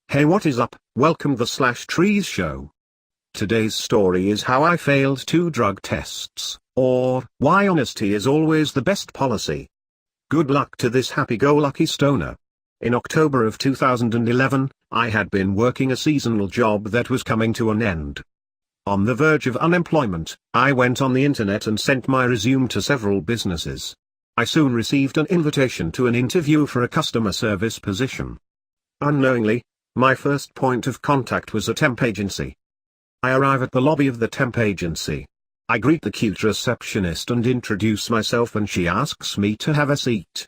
Hey, what is up? Welcome the Slash Trees Show. Today's story is how I failed 2 drug tests, or why honesty is always the best policy. Good luck to this happy-go-lucky stoner. In October of 2011, I had been working a seasonal job that was coming to an end. On the verge of unemployment, I went on the internet and sent my resume to several businesses. I soon received an invitation to an interview for a customer service position. Unknowingly, my first point of contact was a temp agency. I arrive at the lobby of the temp agency. I greet the cute receptionist and introduce myself, and she asks me to have a seat.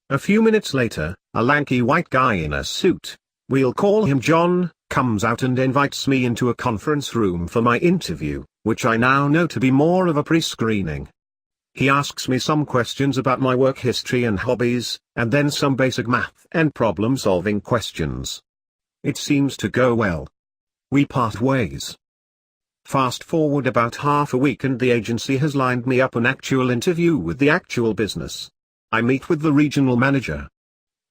A few minutes later, a lanky white guy in a suit, we'll call him John, comes out and invites me into a conference room for my interview, which I now know to be more of a pre-screening. He asks me some questions about my work history and hobbies, and then some basic math and problem-solving questions. It seems to go well. We part ways. Fast forward about half a week and the agency has lined me up an actual interview with the actual business. I meet with the regional manager.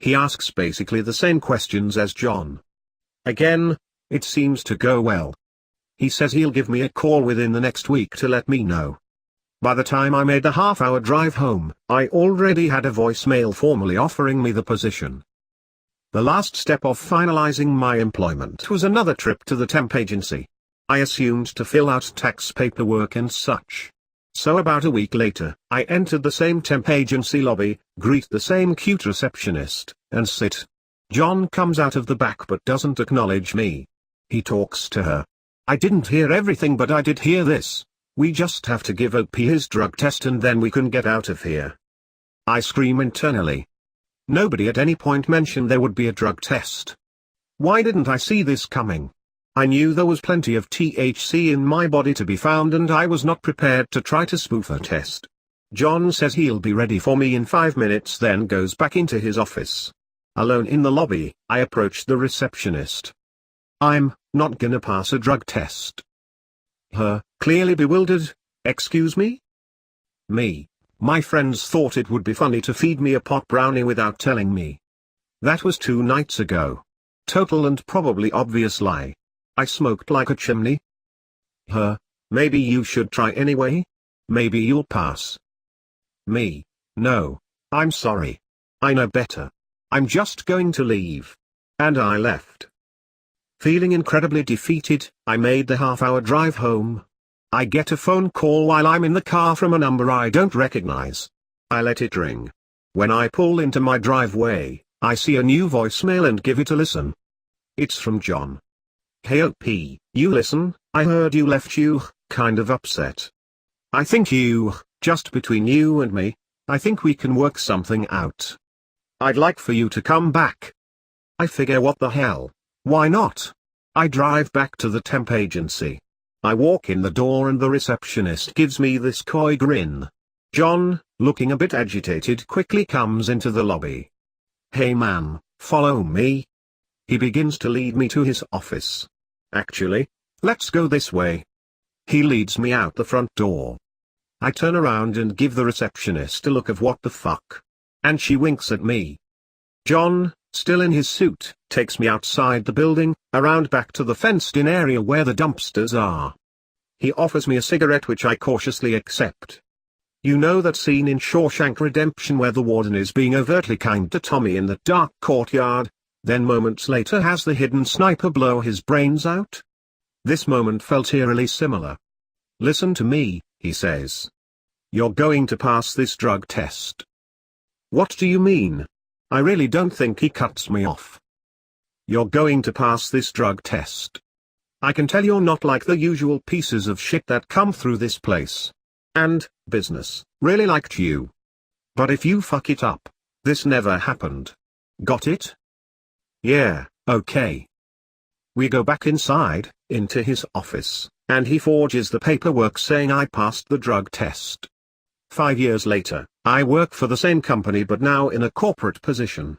He asks basically the same questions as John. Again, it seems to go well. He says he'll give me a call within the next week to let me know. By the time I made the half-hour drive home, I already had a voicemail formally offering me the position. The last step of finalizing my employment was another trip to the temp agency. I assumed to fill out tax paperwork and such. So about a week later, I entered the same temp agency lobby, greet the same cute receptionist, and sit. John comes out of the back but doesn't acknowledge me. He talks to her. I didn't hear everything, but I did hear this. We just have to give OP his drug test and then we can get out of here. I scream internally. Nobody at any point mentioned there would be a drug test. Why didn't I see this coming? I knew there was plenty of THC in my body to be found, and I was not prepared to try to spoof a test. John says he'll be ready for me in 5 minutes, then goes back into his office. Alone in the lobby, I approach the receptionist. I'm not gonna pass a drug test. Her, clearly bewildered, excuse me? Me. My friends thought it would be funny to feed me a pot brownie without telling me. That was 2 nights ago. Total and probably obvious lie. I smoked like a chimney. Her, maybe you should try anyway? Maybe you'll pass. Me, no, I'm sorry. I know better. I'm just going to leave. And I left. Feeling incredibly defeated, I made the half-hour drive home. I get a phone call while I'm in the car from a number I don't recognize. I let it ring. When I pull into my driveway, I see a new voicemail and give it a listen. It's from John. Hey OP, you listen, I heard you left you, kind of upset. I think just between you and me, I think we can work something out. I'd like for you to come back. I figure, what the hell, why not? I drive back to the temp agency. I walk in the door and the receptionist gives me this coy grin. John, looking a bit agitated, quickly comes into the lobby. Hey man, follow me. He begins to lead me to his office. Actually, let's go this way. He leads me out the front door. I turn around and give the receptionist a look of what the fuck. And she winks at me. John, still in his suit, takes me outside the building, around back to the fenced-in area where the dumpsters are. He offers me a cigarette, which I cautiously accept. You know that scene in Shawshank Redemption where the warden is being overtly kind to Tommy in the dark courtyard, then moments later has the hidden sniper blow his brains out? This moment felt eerily similar. Listen to me, he says. You're going to pass this drug test. What do you mean? I really don't think. He cuts me off. You're going to pass this drug test. I can tell you're not like the usual pieces of shit that come through this place. And, business, really liked you. But if you fuck it up, this never happened. Got it? Yeah, okay. We go back inside, into his office, and he forges the paperwork saying I passed the drug test. 5 years later, I work for the same company but now in a corporate position.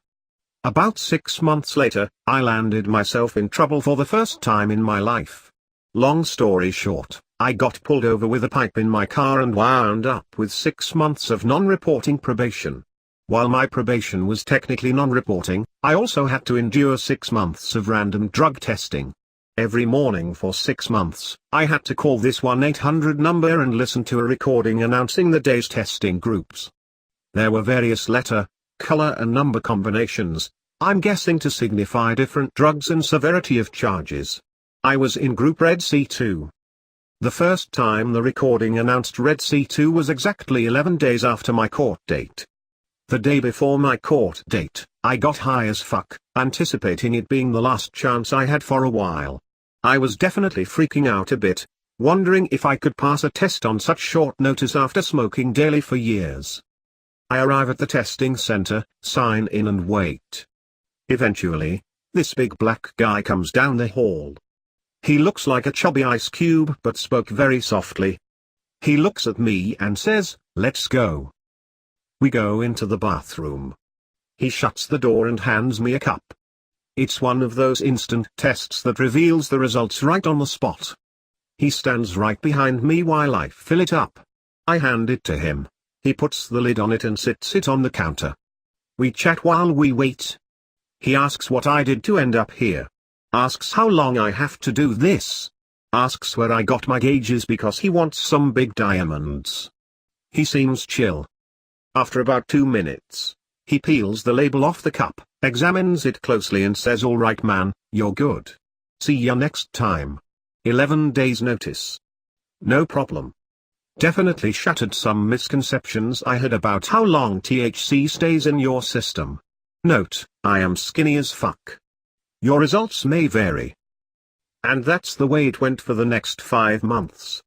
About 6 months later, I landed myself in trouble for the first time in my life. Long story short, I got pulled over with a pipe in my car and wound up with 6 months of non-reporting probation. While my probation was technically non-reporting, I also had to endure 6 months of random drug testing. Every morning for 6 months, I had to call this 1-800 number and listen to a recording announcing the day's testing groups. There were various letter, color and number combinations, I'm guessing to signify different drugs and severity of charges. I was in group Red C2. The first time the recording announced Red C2 was exactly 11 days after my court date. The day before my court date, I got high as fuck, anticipating it being the last chance I had for a while. I was definitely freaking out a bit, wondering if I could pass a test on such short notice after smoking daily for years. I arrive at the testing center, sign in and wait. Eventually, this big black guy comes down the hall. He looks like a chubby ice cube but spoke very softly. He looks at me and says, "Let's go." We go into the bathroom. He shuts the door and hands me a cup. It's one of those instant tests that reveals the results right on the spot. He stands right behind me while I fill it up. I hand it to him. He puts the lid on it and sits it on the counter. We chat while we wait. He asks what I did to end up here. Asks how long I have to do this. Asks where I got my gauges because he wants some big diamonds. He seems chill. After about 2 minutes, he peels the label off the cup, examines it closely and says, "All right man, you're good. See ya next time. 11 days notice." No problem. Definitely shattered some misconceptions I had about how long THC stays in your system. Note, I am skinny as fuck. Your results may vary. And that's the way it went for the next 5 months.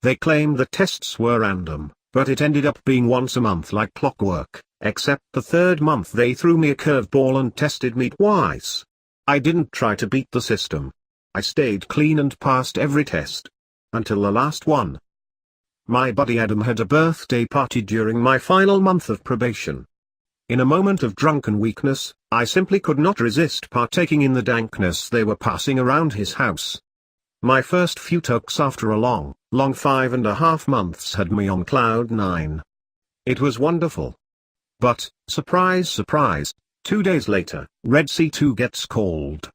They claimed the tests were random, but it ended up being once a month like clockwork, except the 3rd month they threw me a curveball and tested me twice. I didn't try to beat the system. I stayed clean and passed every test. Until the last one. My buddy Adam had a birthday party during my final month of probation. In a moment of drunken weakness, I simply could not resist partaking in the dankness they were passing around his house. My first few tokes after a long 5.5 months had me on cloud 9. It was wonderful. But, surprise surprise, 2 days later, Red C2 gets called.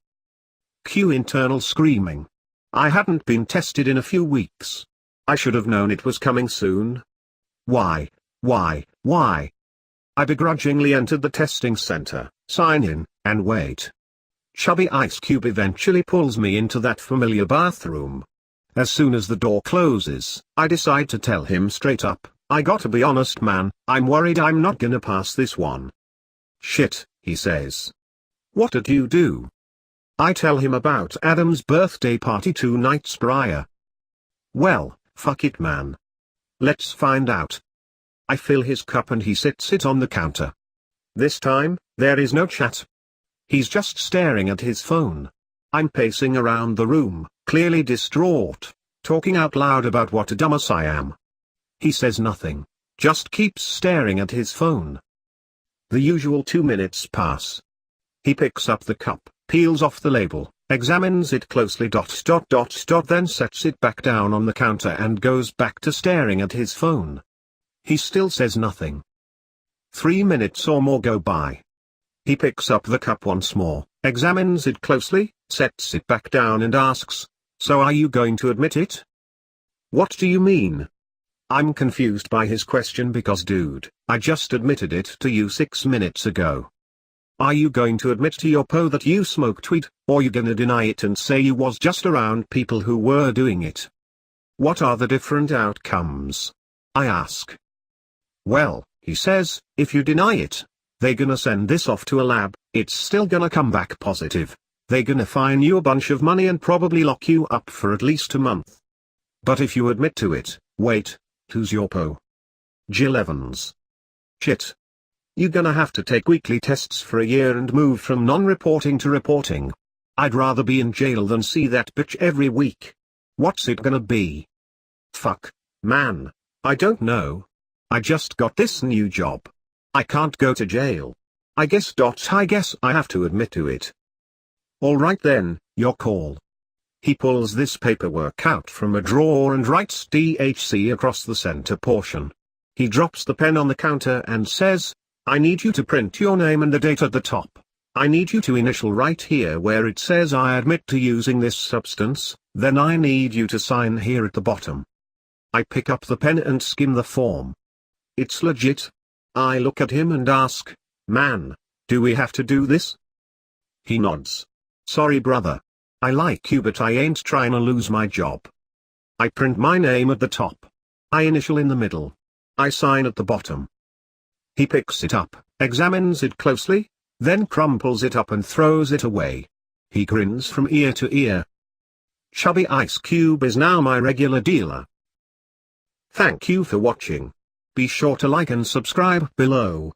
Cue internal screaming. I hadn't been tested in a few weeks. I should have known it was coming soon. Why? I begrudgingly entered the testing center, sign in, and wait. Chubby Ice Cube eventually pulls me into that familiar bathroom. As soon as the door closes, I decide to tell him straight up, "I gotta be honest man, I'm worried I'm not gonna pass this one." "Shit," he says. "What did you do?" I tell him about Adam's birthday party 2 nights prior. "Well, fuck it man. Let's find out." I fill his cup and he sits it on the counter. This time, there is no chat. He's just staring at his phone. I'm pacing around the room, clearly distraught, talking out loud about what a dumbass I am. He says nothing, just keeps staring at his phone. The usual 2 minutes pass. He picks up the cup, peels off the label, examines it closely then sets it back down on the counter and goes back to staring at his phone. He still says nothing. 3 minutes or more go by. He picks up the cup once more, examines it closely, sets it back down and asks, "So are you going to admit it?" "What do you mean?" I'm confused by his question because dude, I just admitted it to you 6 minutes ago. Are you going to admit to your po that you smoked weed, or you gonna deny it and say you was just around people who were doing it? What are the different outcomes? I ask. Well, he says, if you deny it, they gonna send this off to a lab, it's still gonna come back positive. They gonna fine you a bunch of money and probably lock you up for at least a month. But if you admit to it, wait, who's your po? Jill Evans. Shit. You gonna have to take weekly tests for a year and move from non-reporting to reporting. I'd rather be in jail than see that bitch every week. What's it gonna be? Fuck, man. I don't know. I just got this new job. I can't go to jail. I guess I have to admit to it. Alright then, your call. He pulls this paperwork out from a drawer and writes THC across the center portion. He drops the pen on the counter and says, I need you to print your name and the date at the top. I need you to initial right here where it says I admit to using this substance, then I need you to sign here at the bottom. I pick up the pen and skim the form. It's legit. I look at him and ask, man, do we have to do this? He nods. Sorry brother. I like you but I ain't trying to lose my job. I print my name at the top. I initial in the middle. I sign at the bottom. He picks it up, examines it closely, then crumples it up and throws it away. He grins from ear to ear. Chubby Ice Cube is now my regular dealer. Thank you for watching. Be sure to like and subscribe below.